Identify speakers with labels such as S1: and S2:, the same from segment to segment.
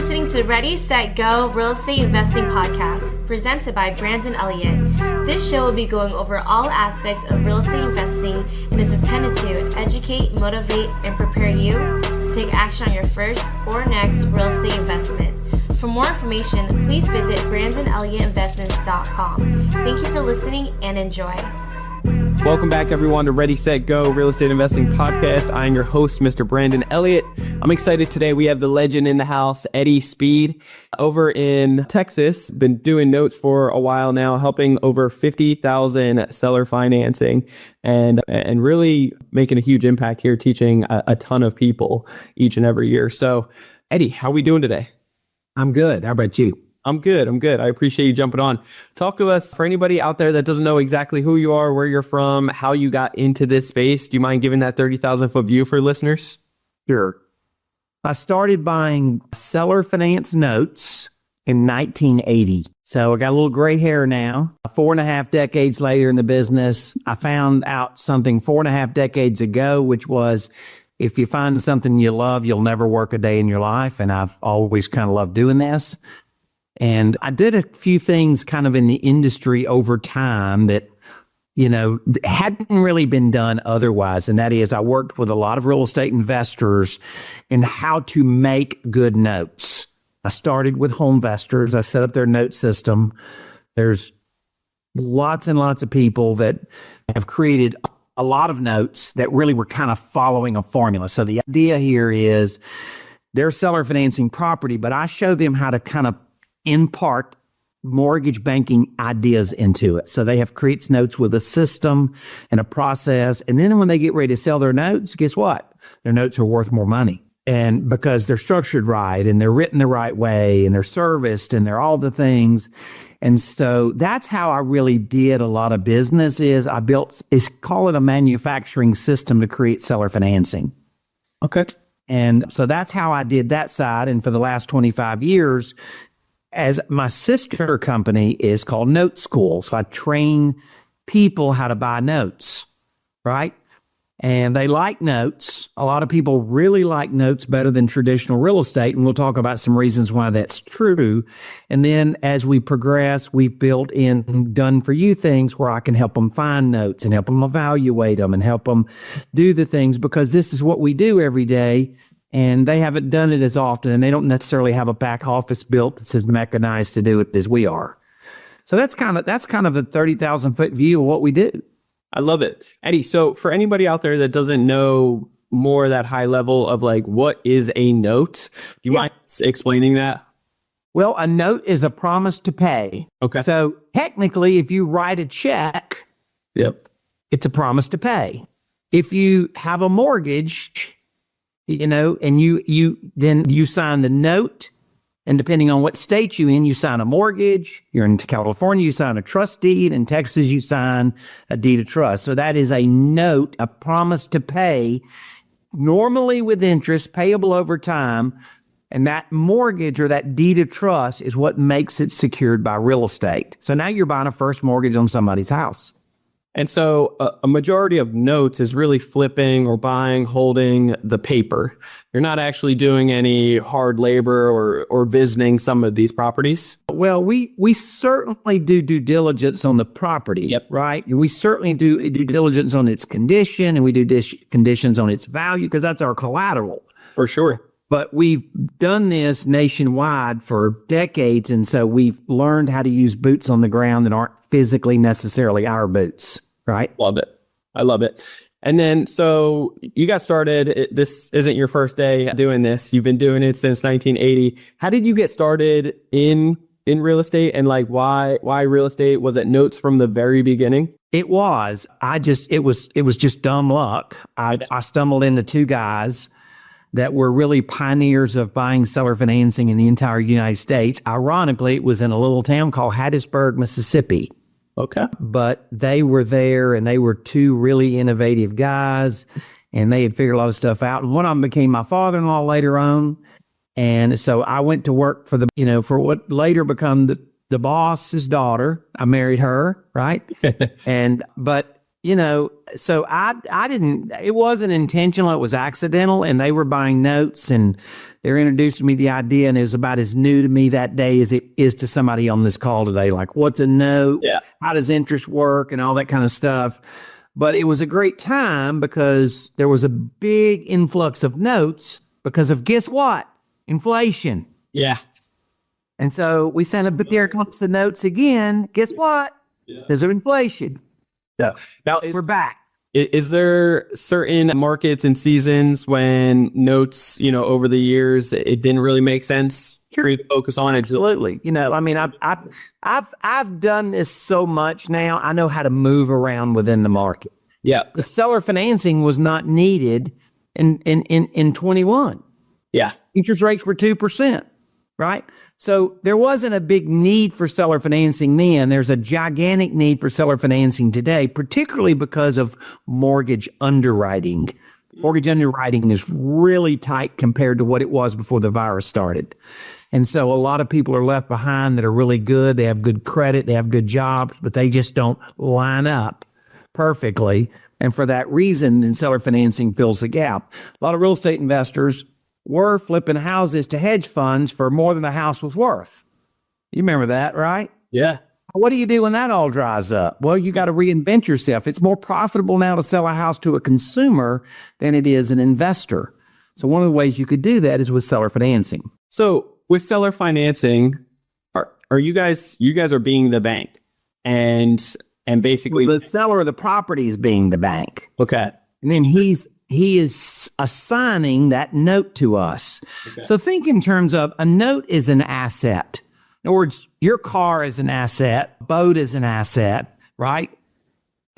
S1: listening to Ready, Set, Go Real Estate Investing Podcast, presented by Brandon Elliott. This show will be going over all aspects of real estate investing and is intended to educate, motivate, and prepare you to take action on your first or next real estate investment. For more information, please visit BrandonElliottInvestments.com. Thank you for listening and enjoy.
S2: Welcome back, everyone, to Ready, Set, Go Real Estate Investing Podcast. I am your host, Mr. Brandon Elliott. I'm excited today. We have the legend in the house, Eddie Speed, over in Texas. Been doing notes for a while now, helping over 50,000 seller financing and really making a huge impact here, teaching a ton of people each and every year. So, Eddie, how are we doing today?
S3: I'm good. How about you?
S2: I'm good. I appreciate you jumping on. Talk to us, for anybody out there that doesn't know exactly who you are, where you're from, how you got into this space. Do you mind giving that 30,000 foot view for listeners?
S3: Sure. I started buying seller finance notes in 1980. So I got a little gray hair now. 4.5 decades later in the business, I found out something 4.5 decades ago, which was if you find something you love, you'll never work a day in your life. And I've always kind of loved doing this. And I did a few things kind of in the industry over time that, hadn't really been done otherwise. And that is I worked with a lot of real estate investors in how to make good notes. I started with home investors. I set up their note system. There's lots and lots of people that have created a lot of notes that really were kind of following a formula. So the idea here is they're seller financing property, but I show them how to kind of impart mortgage banking ideas into it. So they have creates notes with a system and a process. And then when they get ready to sell their notes, guess what? Their notes are worth more money. And because they're structured right and they're written the right way and they're serviced and they're all the things. And so that's how I really did a lot of business is call it a manufacturing system to create seller financing.
S2: Okay.
S3: And so that's how I did that side. And for the last 25 years, as my sister company is called Note School. So I train people how to buy notes, right? And they like notes. A lot of people really like notes better than traditional real estate. And we'll talk about some reasons why that's true. And then as we progress, we've built in done for you things where I can help them find notes and help them evaluate them and help them do the things because this is what we do every day. And they haven't done it as often, and they don't necessarily have a back office built that's as mechanized to do it as we are. So that's kind of the 30,000 foot view of what we do.
S2: I love it. Eddie, so for anybody out there that doesn't know more that high level of like, what is a note? Do you mind explaining that?
S3: Well, a note is a promise to pay.
S2: Okay.
S3: So technically, if you write a check, it's a promise to pay. If you have a mortgage, and you sign the note, and depending on what state you're in, you sign a mortgage. You're in California, you sign a trust deed. In Texas, you sign a deed of trust. So that is a note, a promise to pay, normally with interest, payable over time. And that mortgage or that deed of trust is what makes it secured by real estate. So now you're buying a first mortgage on somebody's house.
S2: And so a majority of notes is really flipping or buying, holding the paper. You're not actually doing any hard labor or visiting some of these properties.
S3: Well, we certainly do due diligence on the property, right? We certainly do due diligence on its condition, and we do conditions on its value because that's our collateral.
S2: For sure.
S3: But we've done this nationwide for decades, and so we've learned how to use boots on the ground that aren't physically necessarily our boots. Right.
S2: Love it. I love it. And then, so you got started. This isn't your first day doing this. You've been doing it since 1980. How did you get started in real estate, and like why real estate? Was it notes from the very beginning?
S3: It was. It was just dumb luck. I stumbled into two guys that were really pioneers of buying seller financing in the entire United States. Ironically, it was in a little town called Hattiesburg, Mississippi.
S2: Okay.
S3: But they were there, and they were two really innovative guys, and they had figured a lot of stuff out. And one of them became my father-in-law later on. And so I went to work for for what later become the boss's daughter. I married her, right? But So I didn't, it wasn't intentional. It was accidental, and they were buying notes, and they're introducing me the idea, and it was about as new to me that day as it is to somebody on this call today. Like, what's a note?
S2: Yeah.
S3: How does interest work and all that kind of stuff. But it was a great time because there was a big influx of notes because of, guess what? Inflation.
S2: Yeah.
S3: And so we sent a big influx of notes again. Guess what? Because of inflation.
S2: Yeah. Now,
S3: We're back.
S2: is there certain markets and seasons when notes, over the years, it didn't really make sense to focus on it?
S3: Absolutely. I mean, I've done this so much now. I know how to move around within the market.
S2: Yeah.
S3: The seller financing was not needed in 21.
S2: Yeah.
S3: Interest rates were 2%, right? So there wasn't a big need for seller financing then. There's a gigantic need for seller financing today, particularly because of mortgage underwriting. Mortgage underwriting is really tight compared to what it was before the virus started. And so a lot of people are left behind that are really good. They have good credit. They have good jobs, but they just don't line up perfectly. And for that reason, then seller financing fills the gap. A lot of real estate investors were flipping houses to hedge funds for more than the house was worth. You remember that, right?
S2: Yeah.
S3: What do you do when that all dries up? Well, you got to reinvent yourself. It's more profitable now to sell a house to a consumer than it is an investor. So one of the ways you could do that is with seller financing.
S2: So with seller financing, are you guys are being the bank and basically
S3: The seller of the property is being the bank.
S2: okay.
S3: And then he is assigning that note to us.
S2: Okay.
S3: So think in terms of a note is an asset. In other words, your car is an asset, boat is an asset, right?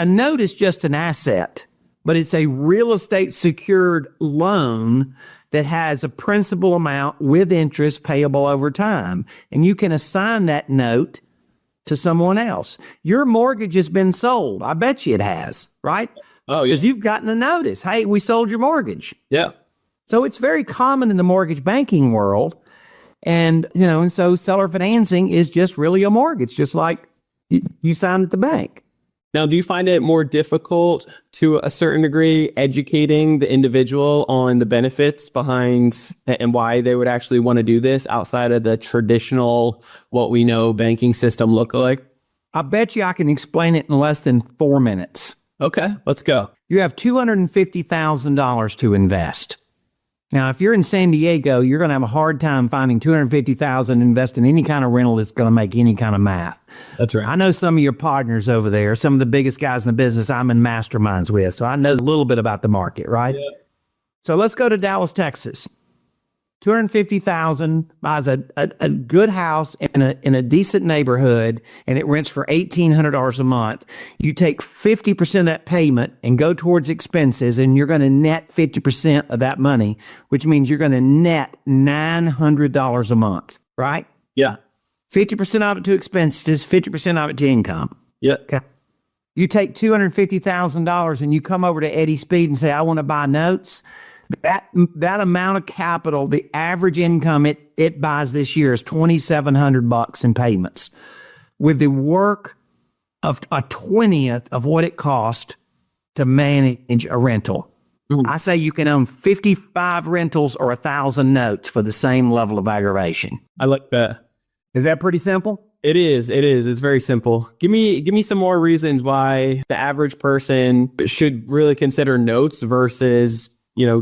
S3: A note is just an asset, but it's a real estate secured loan that has a principal amount with interest payable over time. And you can assign that note to someone else. Your mortgage has been sold. I bet you it has, right?
S2: Oh, yeah.
S3: Because you've gotten a notice. Hey, we sold your mortgage.
S2: Yeah.
S3: So it's very common in the mortgage banking world. And, and so seller financing is just really a mortgage, just like you signed at the bank.
S2: Now, do you find it more difficult to a certain degree educating the individual on the benefits behind and why they would actually want to do this outside of the traditional, what we know banking system look like?
S3: I bet you I can explain it in less than 4 minutes.
S2: Okay, let's go.
S3: You have $250,000 to invest. Now, if you're in San Diego, you're going to have a hard time finding $250,000 to invest in any kind of rental that's going to make any kind of math.
S2: That's right.
S3: I know some of your partners over there, some of the biggest guys in the business I'm in masterminds with, so I know a little bit about the market, right?
S2: Yeah.
S3: So let's go to Dallas, Texas. $250,000 buys a good house in a decent neighborhood, and it rents for $1,800 a month. You take 50% of that payment and go towards expenses, and you're going to net 50% of that money, which means you're going to net $900 a month, right?
S2: Yeah.
S3: 50% of it to expenses, 50% of it to income.
S2: Yeah.
S3: Okay. You take $250,000 and you come over to Eddie Speed and say, I want to buy notes. That amount of capital, the average income it buys this year is $2,700 in payments, with the work of a 20th of what it cost to manage a rental. Mm-hmm. I say you can own 55 rentals or 1,000 notes for the same level of aggravation.
S2: I like that.
S3: Is that pretty simple?
S2: It is. It's very simple. Give me some more reasons why the average person should really consider notes versus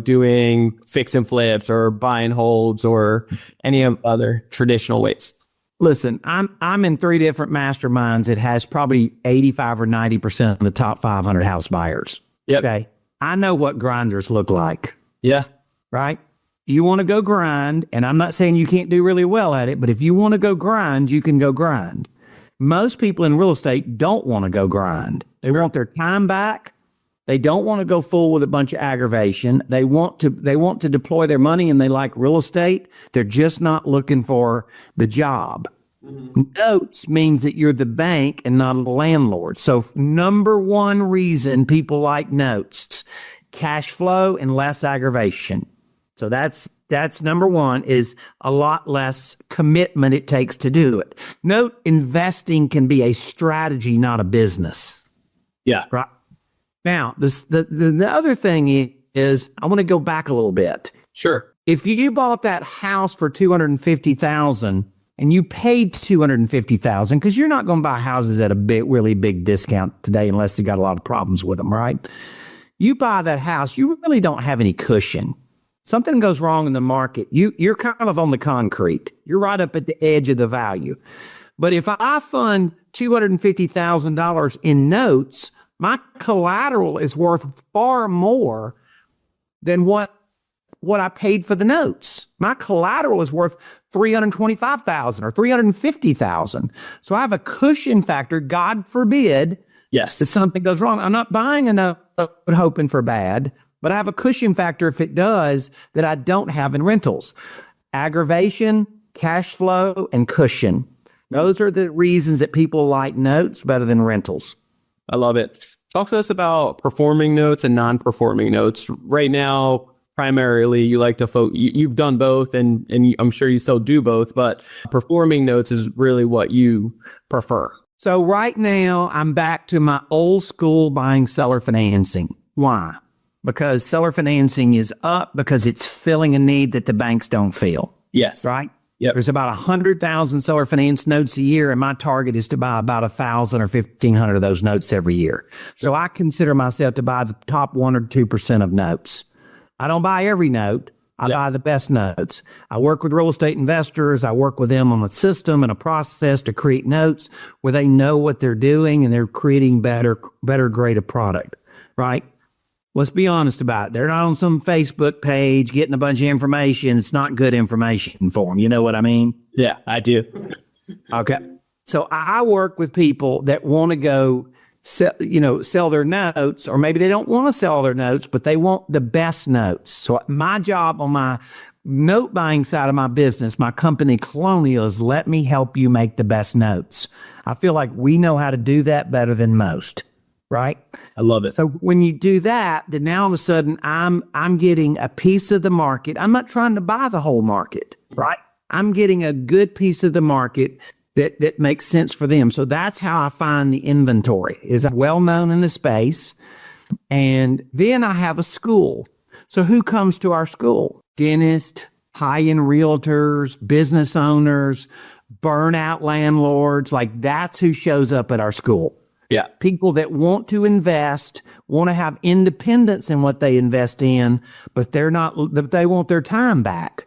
S2: doing fix and flips or buy and holds or any of other traditional ways.
S3: Listen, I'm in 3 different masterminds. It has probably 85 or 90% of the top 500 house buyers.
S2: Yep.
S3: Okay. I know what grinders look like.
S2: Yeah.
S3: Right? You want to go grind, and I'm not saying you can't do really well at it, but if you want to go grind, you can go grind. Most people in real estate don't want to go grind. They want their time back. They don't want to go full with a bunch of aggravation. They want to deploy their money, and they like real estate. They're just not looking for the job. Mm-hmm. Notes means that you're the bank and not a landlord. So number one reason people like notes, cash flow and less aggravation. So that's number one, is a lot less commitment it takes to do it. Note investing can be a strategy, not a business.
S2: Yeah.
S3: Right. Now, the other thing is I want to go back a little bit.
S2: Sure.
S3: If you bought that house for $250,000 and you paid $250,000, because you're not going to buy houses at a really big discount today unless you got a lot of problems with them, right? You buy that house, you really don't have any cushion. Something goes wrong in the market, you're kind of on the concrete. You're right up at the edge of the value. But if I fund $250,000 in notes, my collateral is worth far more than what I paid for the notes. My collateral is worth $325,000 or $350,000. So I have a cushion factor. God forbid,
S2: Yes.
S3: if something goes wrong. I'm not buying a note hoping for bad, but I have a cushion factor if it does that I don't have in rentals. Aggravation, cash flow, and cushion. Those are the reasons that people like notes better than rentals.
S2: I love it. Talk to us about performing notes and non-performing notes. Right now, primarily, you like to you've done both, and I'm sure you still do both, but performing notes is really what you prefer.
S3: So right now, I'm back to my old school buying seller financing. Why? Because seller financing is up because it's filling a need that the banks don't fill.
S2: Yes.
S3: Right?
S2: Yep.
S3: There's about 100,000 seller finance notes a year, and my target is to buy about 1,000 or 1,500 of those notes every year. So I consider myself to buy the top 1 or 2% of notes. I don't buy every note. I buy the best notes. I work with real estate investors. I work with them on a system and a process to create notes where they know what they're doing and they're creating better grade of product, right? Let's be honest about it. They're not on some Facebook page getting a bunch of information. It's not good information for them. You know what I mean?
S2: Yeah, I do.
S3: Okay. So I work with people that want to go sell their notes, or maybe they don't want to sell their notes, but they want the best notes. So my job on my note buying side of my business, my company Colonial, is let me help you make the best notes. I feel like we know how to do that better than most, right?
S2: I love it.
S3: So when you do that, then now all of a sudden I'm getting a piece of the market. I'm not trying to buy the whole market, right? I'm getting a good piece of the market that makes sense for them. So that's how I find the inventory, is I'm well known in the space. And then I have a school. So who comes to our school? Dentists, high-end realtors, business owners, burnout landlords. Like, that's who shows up at our school.
S2: Yeah.
S3: People that want to invest, want to have independence in what they invest in, but they want their time back.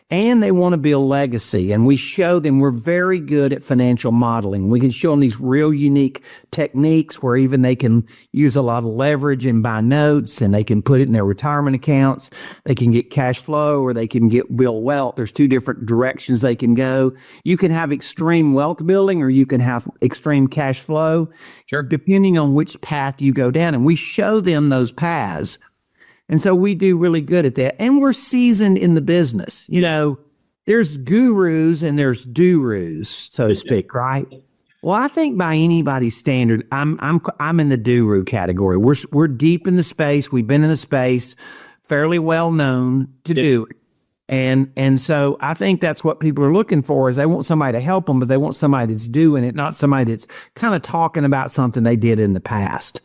S3: And they want to build legacy. And we show them we're very good at financial modeling. We can show them these real unique techniques where even they can use a lot of leverage and buy notes, and they can put it in their retirement accounts. They can get cash flow, or they can build wealth. There's two different directions they can go. You can have extreme wealth building, or you can have extreme cash flow.
S2: Sure.
S3: Depending on which path you go down. And we show them those paths. And so we do really good at that. And we're seasoned in the business. You know, there's gurus and there's doers, so to speak, right? Well, I think by anybody's standard, I'm in the guru category. We're deep in the space. We've been in the space, fairly well known to do it. And so I think that's what people are looking for, is they want somebody to help them, but they want somebody that's doing it, not somebody that's kind of talking about something they did in the past.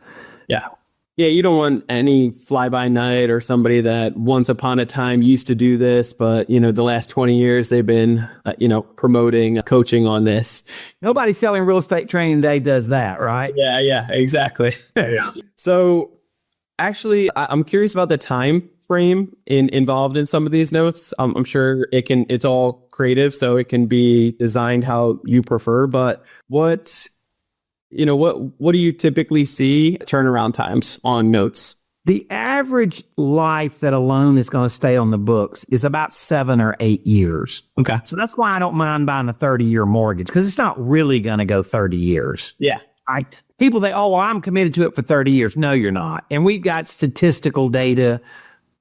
S2: Yeah. Yeah, you don't want any fly-by-night or somebody that once upon a time used to do this, but, the last 20 years they've been, promoting coaching on this.
S3: Nobody selling real estate training today does that, right?
S2: Yeah, exactly. Yeah. So actually, I'm curious about the time frame involved in some of these notes. I'm sure it's all creative, so it can be designed how you prefer, but what do you typically see turnaround times on notes?
S3: The average life that a loan is going to stay on the books is about 7 or 8 years.
S2: Okay.
S3: So that's why I don't mind buying a 30-year mortgage, because it's not really going to go 30 years.
S2: Yeah.
S3: People think, I'm committed to it for 30 years. No, you're not. And we've got statistical data,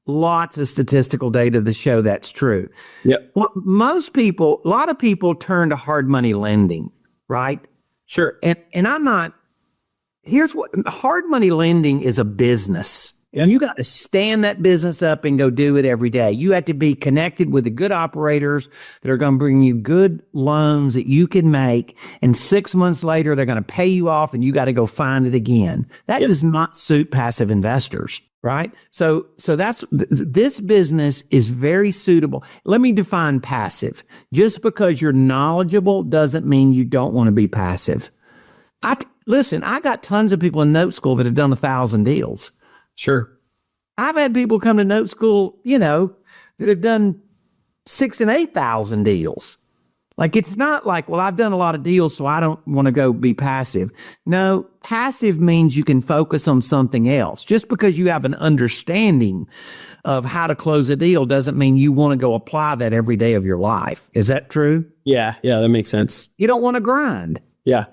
S3: lots of statistical data to show that's true.
S2: Yep.
S3: Well, a lot of people turn to hard money lending, right? Sure. And I'm not, here's what, hard money lending is a business. And you got to stand that business up and go do it every day. You have to be connected with the good operators that are going to bring you good loans that you can make. And 6 months later, they're going to pay you off and you got to go find it again. That does not suit passive investors, right? So this business is very suitable. Let me define passive. Just because you're knowledgeable doesn't mean you don't want to be passive. Listen, I got tons of people in note school that have done 1,000 deals.
S2: Sure.
S3: I've had people come to note school, that have done 6,000 and 8,000 deals. Like, it's not like, well, I've done a lot of deals, so I don't want to go be passive. No, passive means you can focus on something else. Just because you have an understanding of how to close a deal doesn't mean you want to go apply that every day of your life. Is that true?
S2: Yeah, that makes sense.
S3: You don't want to grind.
S2: Yeah.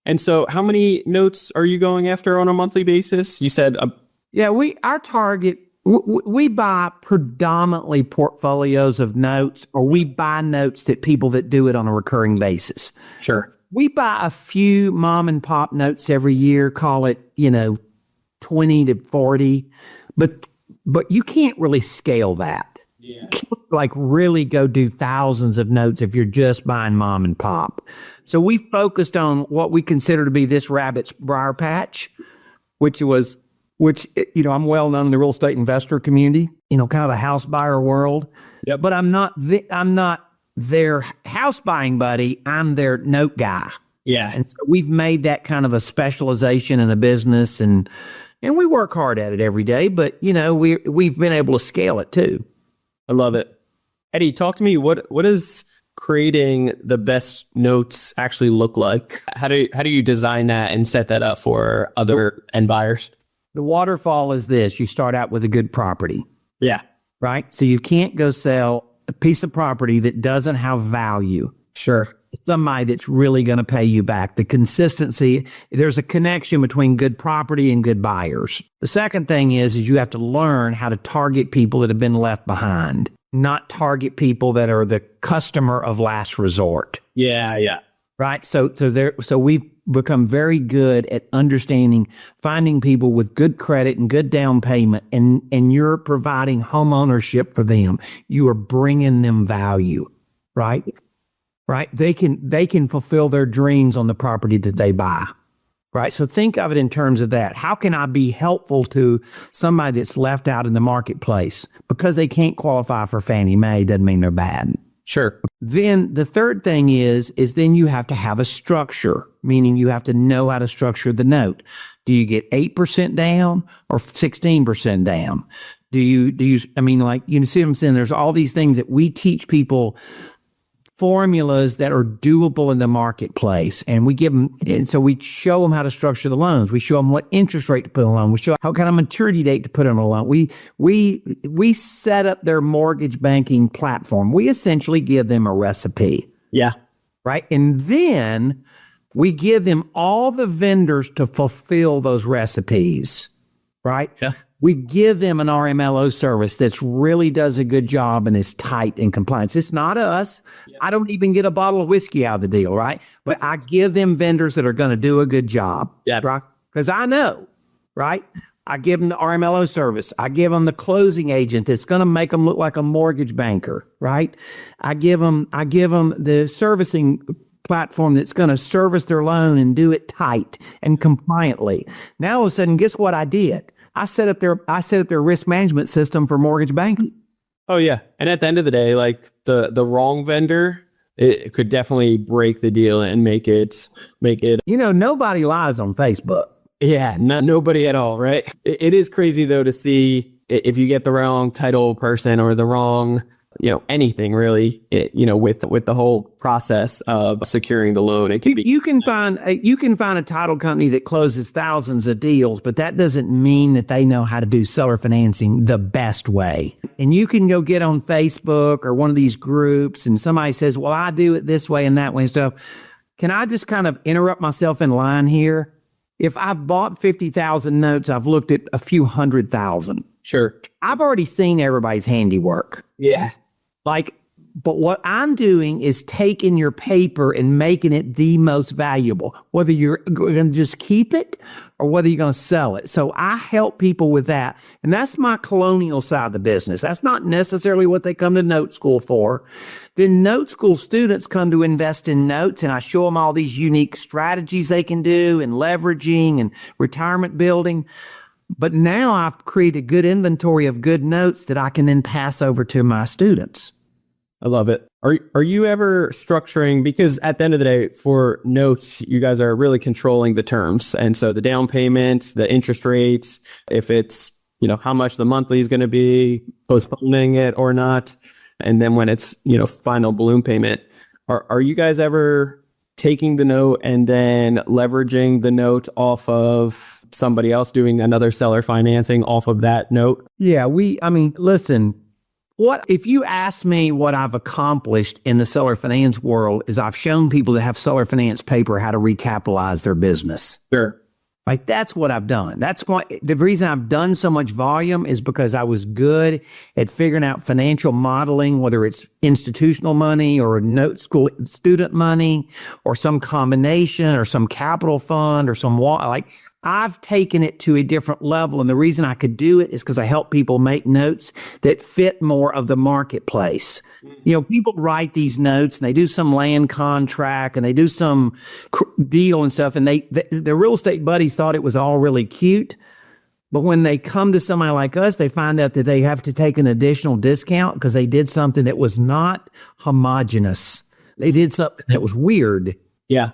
S2: And so how many notes are you going after on a monthly basis? You said...
S3: Yeah, our target, we buy predominantly portfolios of notes, or we buy notes that people that do it on a recurring basis.
S2: Sure.
S3: We buy a few mom and pop notes every year, call it, 20 to 40, but you can't really scale that. Yeah. You can't, like, really go do thousands of notes if you're just buying mom and pop. So we focused on what we consider to be this rabbit's briar patch, which I'm well known in the real estate investor community, kind of the house buyer world. Yep. But I'm not their house buying buddy. I'm their note guy.
S2: Yeah.
S3: And so we've made that kind of a specialization in a business, and we work hard at it every day, but we've been able to scale it too.
S2: I love it. Eddie, talk to me. What does creating the best notes actually look like? How do you design that and set that up for other end buyers?
S3: The waterfall is this. You start out with a good property.
S2: Yeah.
S3: Right? So you can't go sell a piece of property that doesn't have value.
S2: Sure.
S3: Somebody that's really going to pay you back. The consistency, there's a connection between good property and good buyers. The second thing is you have to learn how to target people that have been left behind, not target people that are the customer of last resort.
S2: Yeah.
S3: Right? So we've become very good at finding people with good credit and good down payment, and you're providing home ownership for them. You are bringing them value, right? Right? They can fulfill their dreams on the property that they buy, right? So think of it in terms of that. How can I be helpful to somebody that's left out in the marketplace? Because they can't qualify for Fannie Mae doesn't mean they're bad.
S2: Sure.
S3: Then the third thing is then you have to have a structure, meaning you have to know how to structure the note. Do you get 8% down or 16% down? Do you, I mean, like, you see what I'm saying? There's all these things that we teach people, formulas that are doable in the marketplace, and we give them, and so we show them how to structure the loans. We show them what interest rate to put on a loan. We show how kind of maturity date to put on a loan. We set up their mortgage banking platform. We essentially give them a recipe.
S2: Yeah.
S3: Right. And then we give them all the vendors to fulfill those recipes. Right.
S2: Yeah.
S3: We give them an RMLO service that really does a good job and is tight in compliance. It's not us. Yeah. I don't even get a bottle of whiskey out of the deal, right? But I give them vendors that are going to do a good job, right? Because I know, right? I give them the RMLO service. I give them the closing agent that's going to make them look like a mortgage banker, right? I give them the servicing platform that's going to service their loan and do it tight and compliantly. Now all of a sudden, guess what I did? I set up their risk management system for mortgage banking.
S2: Oh yeah. And at the end of the day, like the wrong vendor, it could definitely break the deal and make it.
S3: Nobody lies on Facebook.
S2: Yeah, nobody at all, right? It is crazy though to see if you get the wrong title person or the wrong, anything really, with the whole process of securing the loan. It can be.
S3: You can find a title company that closes thousands of deals, but that doesn't mean that they know how to do seller financing the best way. And you can go get on Facebook or one of these groups, and somebody says, "Well, I do it this way and that way and stuff." Can I just kind of interrupt myself in line here? If I've bought 50,000 notes, I've looked at a few 100,000.
S2: Sure.
S3: I've already seen everybody's handiwork.
S2: Yeah.
S3: Like, But what I'm doing is taking your paper and making it the most valuable, whether you're going to just keep it or whether you're going to sell it. So I help people with that. And that's my colonial side of the business. That's not necessarily what they come to note school for. Then note school students come to invest in notes, and I show them all these unique strategies they can do in leveraging and retirement building. But now I've created a good inventory of good notes that I can then pass over to my students.
S2: I love it. Are you ever structuring, because at the end of the day, for notes, you guys are really controlling the terms. And so the down payment, the interest rates, if it's, how much the monthly is going to be, postponing it or not. And then when it's, final balloon payment, are you guys ever taking the note and then leveraging the note off of somebody else, doing another seller financing off of that note?
S3: Yeah, listen, if you ask me what I've accomplished in the seller finance world is I've shown people that have seller finance paper how to recapitalize their business.
S2: Sure.
S3: Like, that's what I've done. That's why the reason I've done so much volume is because I was good at figuring out financial modeling, whether it's institutional money or note school student money or some combination or some capital fund or I've taken it to a different level. And the reason I could do it is because I help people make notes that fit more of the marketplace. People write these notes and they do some land contract and they do some deal and stuff. And the real estate buddies thought it was all really cute. But when they come to somebody like us, they find out that they have to take an additional discount because they did something that was not homogenous. They did something that was weird.
S2: Yeah.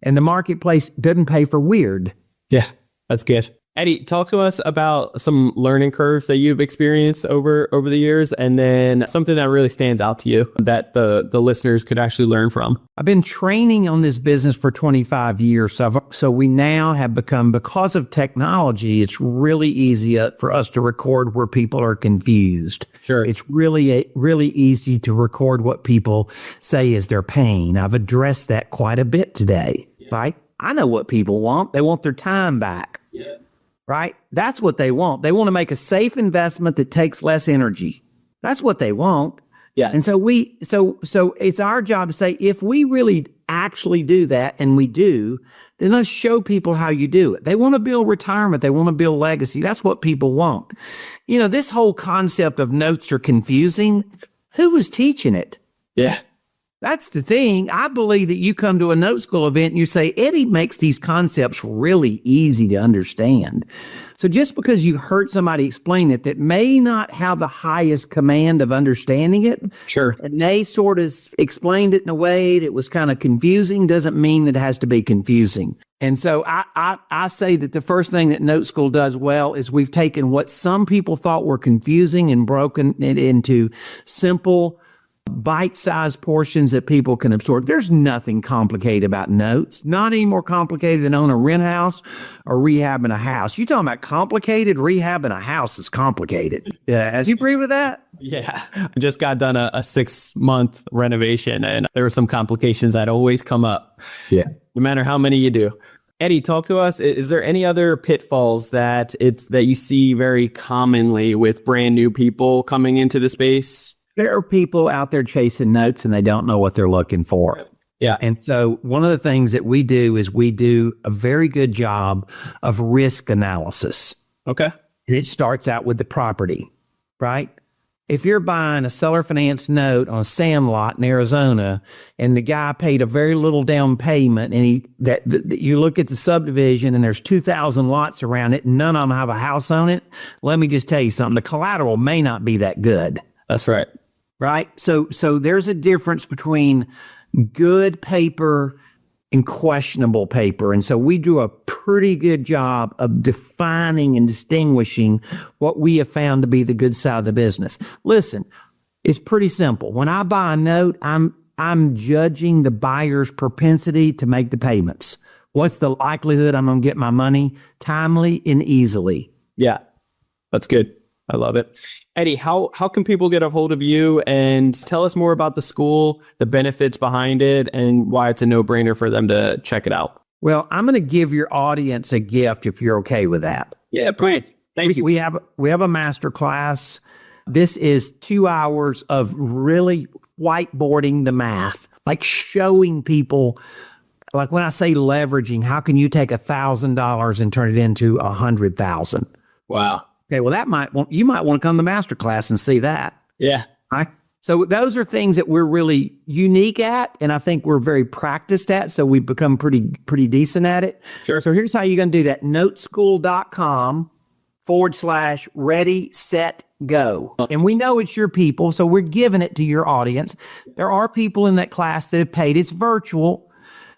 S3: And the marketplace didn't pay for weird.
S2: Yeah, that's good. Eddie, talk to us about some learning curves that you've experienced over the years, and then something that really stands out to you that the listeners could actually learn from.
S3: I've been training on this business for 25 years. So we now have become, because of technology, it's really easy for us to record where people are confused.
S2: Sure.
S3: It's really easy to record what people say is their pain. I've addressed that quite a bit today, right? I know what people want. They want their time back.
S2: Yeah.
S3: Right? That's what they want. They want to make a safe investment that takes less energy. That's what they want.
S2: Yeah.
S3: And so it's our job to say, if we really actually do that, and we do, then let's show people how you do it. They want to build retirement. They want to build legacy. That's what people want. This whole concept of notes are confusing. Who was teaching it?
S2: Yeah.
S3: That's the thing. I believe that you come to a note school event and you say, Eddie makes these concepts really easy to understand. So just because you heard somebody explain it that may not have the highest command of understanding it,
S2: sure,
S3: and they sort of explained it in a way that was kind of confusing, doesn't mean that it has to be confusing. And so I say that the first thing that Note School does well is we've taken what some people thought were confusing and broken it into simple, bite-sized portions that people can absorb. There's nothing complicated about notes. Not any more complicated than owning a rent house or rehabbing a house. You talking about complicated? Rehabbing a house is complicated. Yeah, you agree with that?
S2: Yeah. I just got done a 6-month renovation, and there were some complications that always come up.
S3: Yeah.
S2: No matter how many you do. Eddie, talk to us. Is there any other pitfalls that you see very commonly with brand new people coming into the space?
S3: There are people out there chasing notes and they don't know what they're looking for.
S2: Yeah.
S3: And so one of the things that we do is we do a very good job of risk analysis.
S2: Okay.
S3: And it starts out with the property, right? If you're buying a seller finance note on a sand lot in Arizona and the guy paid a very little down payment and you look at the subdivision and there's 2,000 lots around it and none of them have a house on it, let me just tell you something. The collateral may not be that good.
S2: That's right.
S3: Right? So there's a difference between good paper and questionable paper. And so we do a pretty good job of defining and distinguishing what we have found to be the good side of the business. Listen, it's pretty simple. When I buy a note, I'm judging the buyer's propensity to make the payments. What's the likelihood I'm going to get my money timely and easily?
S2: Yeah, that's good. I love it. Eddie, how can people get a hold of you and tell us more about the school, the benefits behind it, and why it's a no-brainer for them to check it out?
S3: Well, I'm going to give your audience a gift if you're okay with that.
S2: Yeah, great. Thank you.
S3: We have a master class. This is 2 hours of really whiteboarding the math, like showing people, like when I say leveraging, how can you take $1,000 and turn it into 100,000?
S2: Wow.
S3: Okay, well, you might want to come to master class and see that.
S2: Yeah.
S3: Right? So those are things that we're really unique at, and I think we're very practiced at, so we've become pretty decent at it.
S2: Sure.
S3: So here's how you're going to do that. noteschool.com/ready, set, go. And we know it's your people, so we're giving it to your audience. There are people in that class that have paid. It's virtual.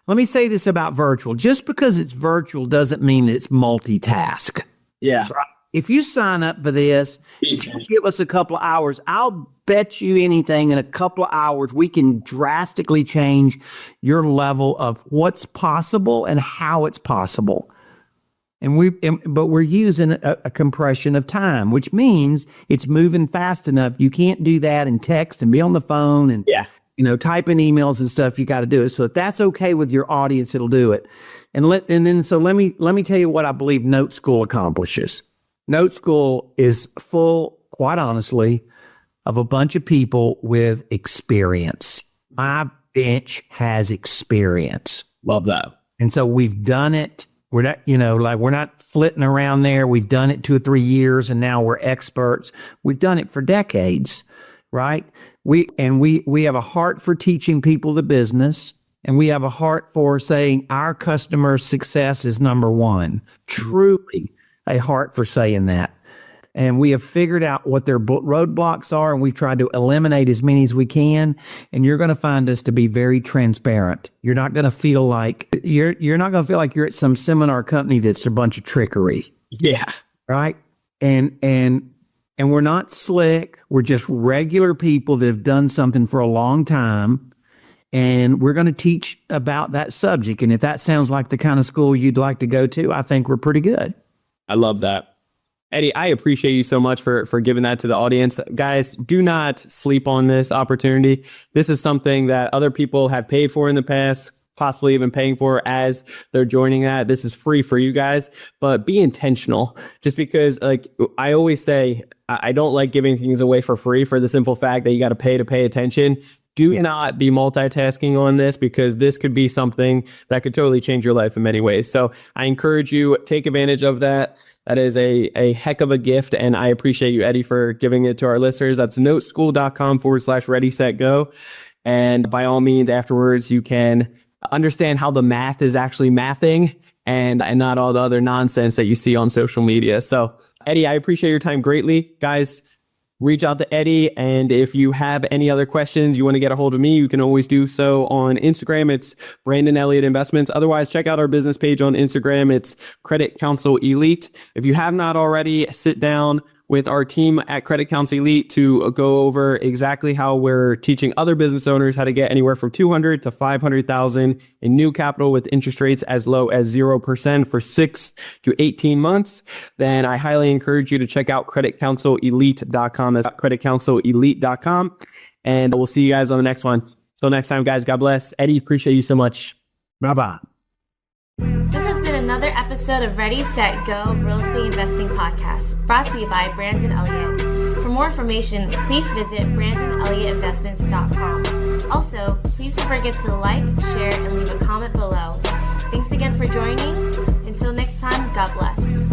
S3: Let me say this about virtual. Just because it's virtual doesn't mean it's multitask.
S2: Yeah.
S3: If you sign up for this, give us a couple of hours. I'll bet you anything in a couple of hours, we can drastically change your level of what's possible and how it's possible. But we're using a compression of time, which means it's moving fast enough. You can't do that and text and be on the phone and type in emails and stuff. You got to do it. So if that's okay with your audience, it'll do it. Let me tell you what I believe Note School accomplishes. Note School is full, quite honestly, of a bunch of people with experience. My bench has experience.
S2: Love that.
S3: And so we've done it. We're not, we're not flitting around there. We've done it 2 or 3 years and now we're experts. We've done it for decades, right? We have a heart for teaching people the business, and we have a heart for saying our customer success is number one. Truly a heart for saying that. And we have figured out what their roadblocks are, and we've tried to eliminate as many as we can. And you're going to find us to be very transparent. You're not going to feel like you're at some seminar company that's a bunch of trickery.
S2: Yeah.
S3: Right. And we're not slick. We're just regular people that have done something for a long time. And we're going to teach about that subject. And if that sounds like the kind of school you'd like to go to, I think we're pretty good.
S2: I love that. Eddie, I appreciate you so much for giving that to the audience. Guys, do not sleep on this opportunity. This is something that other people have paid for in the past, possibly even paying for as they're joining that. This is free for you guys, but be intentional. Just because, like I always say, I don't like giving things away for free for the simple fact that you got to pay attention. Do not be multitasking on this, because this could be something that could totally change your life in many ways. So I encourage you, take advantage of that. That is a heck of a gift. And I appreciate you, Eddie, for giving it to our listeners. That's noteschool.com/ready, set, go. And by all means, afterwards, you can understand how the math is actually mathing and not all the other nonsense that you see on social media. So Eddie, I appreciate your time greatly. Guys, reach out to Eddie. And if you have any other questions, you want to get a hold of me, you can always do so on Instagram. It's Brandon Elliott Investments. Otherwise, check out our business page on Instagram. It's Credit Counsel Elite. If you have not already, sit down with our team at Credit Counsel Elite to go over exactly how we're teaching other business owners how to get anywhere from $200,000 to $500,000 in new capital with interest rates as low as 0% for 6 to 18 months. Then I highly encourage you to check out creditcounselelite.com. That's creditcounselelite.com. And we'll see you guys on the next one. Till next time, guys, God bless. Eddie, appreciate you so much.
S3: Bye-bye.
S1: This has been another episode of Ready, Set, Go Real Estate Investing Podcast, brought to you by Brandon Elliott. For more information, please visit BrandonElliottInvestments.com. Also, please don't forget to like, share, and leave a comment below. Thanks again for joining. Until next time, God bless.